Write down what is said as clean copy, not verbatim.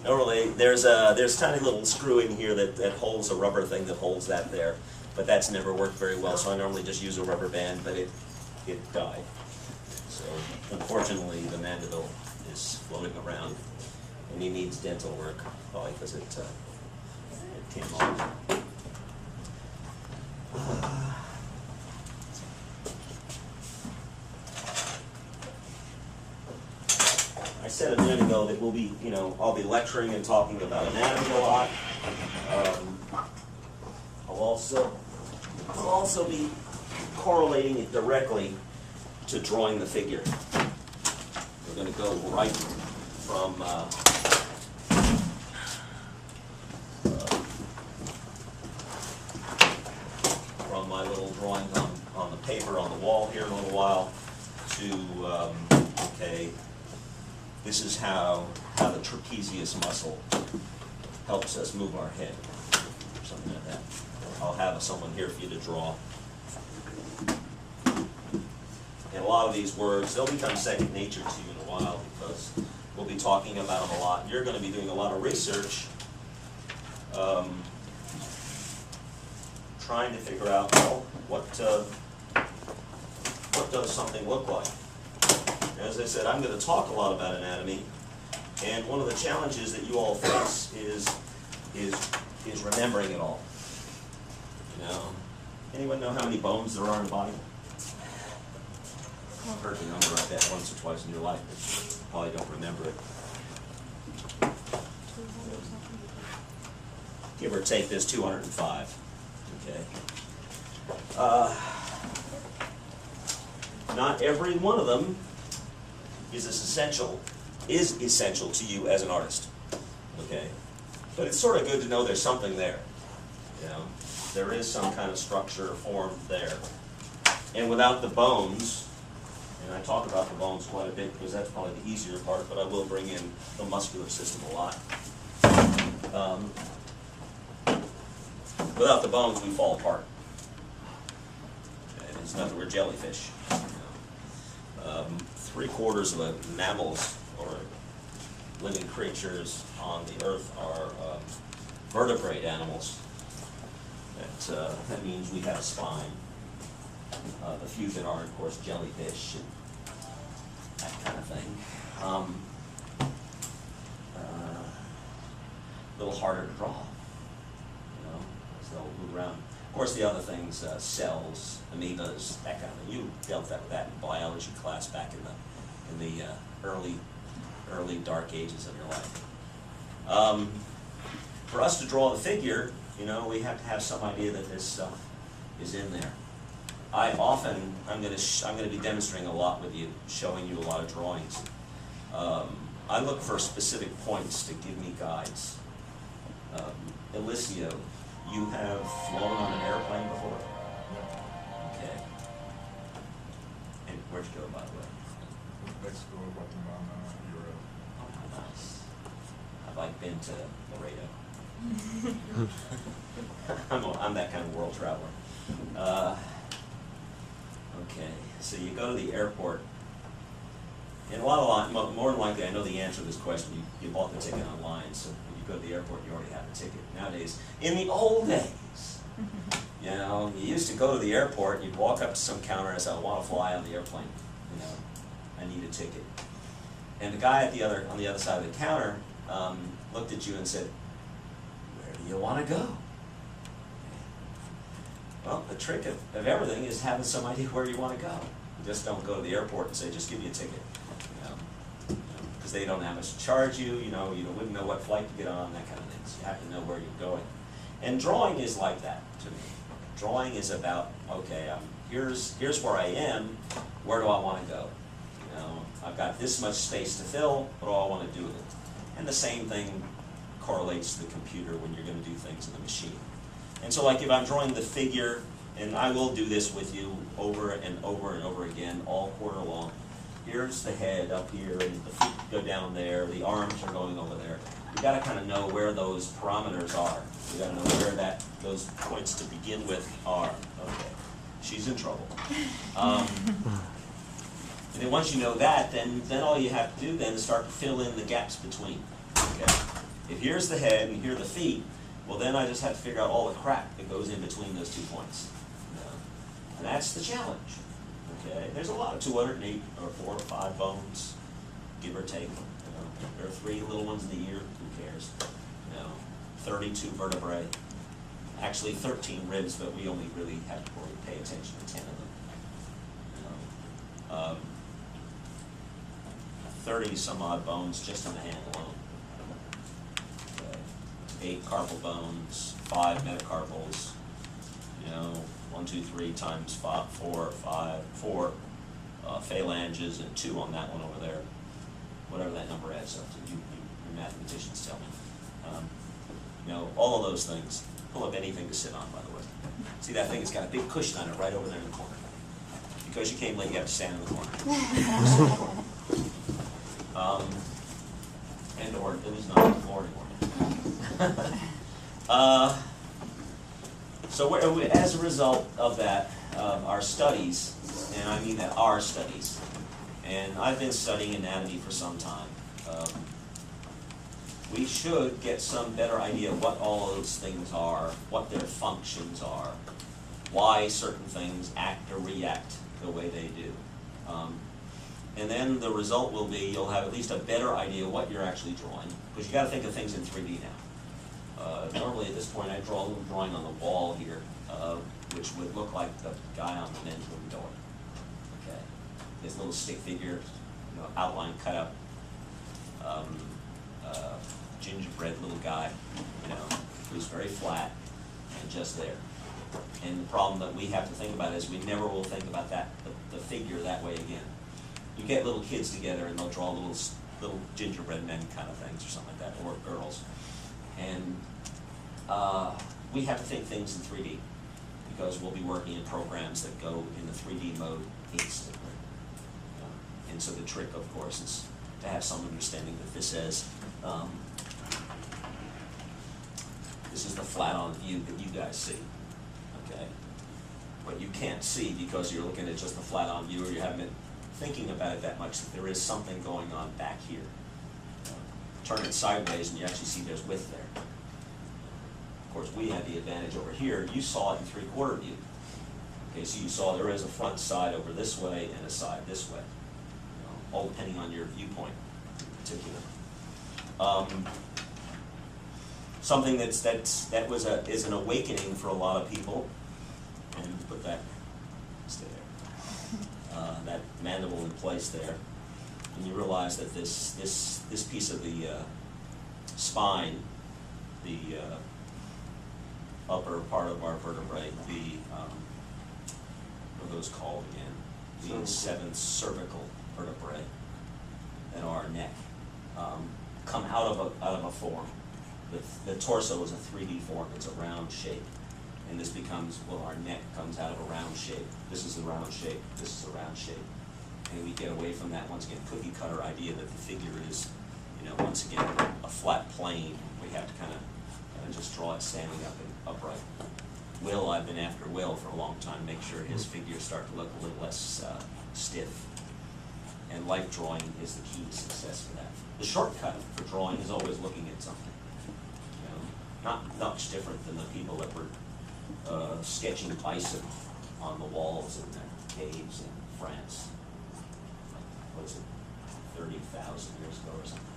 Normally, there's a tiny little screw in here that holds a rubber thing that holds that there, but that's never worked very well, so I normally just use a rubber band, but it died. So unfortunately, the Mandeville is floating around, and he needs dental work, probably because it came off. I said a minute ago that we'll be, I'll be lecturing and talking about anatomy a lot. I'll also be correlating it directly to drawing the figure. We're going to go right from my little drawing on the paper on the wall here in a little while to, okay, this is how the trapezius muscle helps us move our head, or something like that. I'll have someone here for you to draw. And a lot of these words, they'll become second nature to you in a while because we'll be talking about them a lot. You're going to be doing a lot of research, trying to figure out, well, what does something look like? As I said, I'm going to talk a lot about anatomy, and one of the challenges that you all face is remembering it all. Anyone know how many bones there are in the body? You've heard the number like that once or twice in your life, but you probably don't remember it. Give or take, there's 205. Okay. Not every one of them is essential to you as an artist. Okay, but it's sort of good to know there's something there. There is some kind of structure formed there. And without the bones, and I talk about the bones quite a bit because that's probably the easier part, but I will bring in the muscular system a lot. Without the bones, we fall apart. Okay, it's nothing, we're jellyfish. 3/4 of the mammals or living creatures on the earth are vertebrate animals. That means we have a spine. The few that are, of course, jellyfish and that kind of thing. A little harder to draw, as they'll move around. Of course, the other things, cells, amoebas, that kind of thing. You dealt with that in biology class back in the early dark ages of your life. For us to draw the figure, we have to have some idea that this stuff is in there. I'm going to be demonstrating a lot with you, showing you a lot of drawings. I look for specific points to give me guides. Eliseo, you have flown on an airplane before? Okay. And where'd you go, by the way? Mexico, Guatemala, Europe. Oh, nice. I've been to Laredo. I'm that kind of world traveler. Okay, so you go to the airport, and more than likely, I know the answer to this question. You bought the ticket online, so when you go to the airport, you already have the ticket. Nowadays, in the old days, you used to go to the airport, you'd walk up to some counter and say, "I want to fly on the airplane. I need a ticket." And the guy on the other side of the counter looked at you and said, "Where do you want to go?" Well, the trick of everything is having some idea where you want to go. You just don't go to the airport and say, "Just give me a ticket," because they don't know how much to charge you. You wouldn't know what flight to get on, that kind of thing. So you have to know where you're going. And drawing is like that to me. Drawing is about, okay, here's where I am. Where do I want to go? I've got this much space to fill. What do I want to do with it? And the same thing correlates to the computer when you're going to do things in the machine. And so, like if I'm drawing the figure, and I will do this with you over and over and over again all quarter long. Here's the head up here, and the feet go down there. The arms are going over there. You got to kind of know where those parameters are. You got to know where those points to begin with are. Okay, she's in trouble. And then once you know that, then all you have to do then is start to fill in the gaps between. Okay? If here's the head and here are the feet, well then I just have to figure out all the crap that goes in between those 2 points. You know? And that's the challenge. Okay? There's a lot of 208 or 4 or 5 bones, give or take. You know? There are 3 little ones in the ear, who cares? You know? 32 vertebrae. Actually 13 ribs, but we only really have to pay attention to 10 of them. You know? 30 some odd bones just on the hand alone. Okay. 8 carpal bones, 5 metacarpals, you know, 1, 2, 3 times 5, 4 phalanges, and 2 on that one over there. Whatever that number adds up to, your mathematicians tell me. You know, all of those things. Pull up anything to sit on, by the way. See that thing? It's got a big cushion on it right over there in the corner. Because you came late, you have to stand in the corner. And or it was not on the floor anymore. So as a result of that, our studies, and I mean that our studies, and I've been studying anatomy for some time, we should get some better idea of what all those things are, what their functions are, why certain things act or react the way they do. And then the result will be you'll have at least a better idea what you're actually drawing, because you got to think of things in 3D now. Normally at this point I draw a little drawing on the wall here, which would look like the guy on the men's room door. Okay, this little stick figure, you know, outline cut up, gingerbread little guy, you know, who's very flat and just there. And the problem that we have to think about is we never will think about that the figure that way again. You get little kids together and they'll draw little gingerbread men kind of things or something like that, or girls. And we have to think things in 3D because we'll be working in programs that go in the 3D mode instantly. And so the trick, of course, is to have some understanding that this is the flat-on view that you guys see. Okay, but you can't see because you're looking at just the flat-on view, or you haven't been thinking about it that much. That there is something going on back here. Turn it sideways, and you actually see there's width there. Of course, we had the advantage over here. You saw it in 3/4 view. Okay, so you saw there is a front side over this way and a side this way. You know, all depending on your viewpoint in particular. Something is an awakening for a lot of people, and put that, stay there, that mandible in place there, and you realize that this piece of the spine, the upper part of our vertebrae, what are those called again? The 7th cervical vertebrae and our neck come out of a form. The torso is a 3D form. It's a round shape. And this becomes, well, our neck comes out of a round shape. This is a round shape. This is a round shape. And we get away from that, once again, cookie cutter idea that the figure is, you know, once again, a flat plane. We have to kind of just draw it standing up and upright. I've been after Will for a long time, make sure his figures start to look a little less stiff. And life drawing is the key to success for that. The shortcut for drawing is always looking at something. Not much different than the people that were sketching bison on the walls in the caves in France. Like, what is it, 30,000 years ago or something?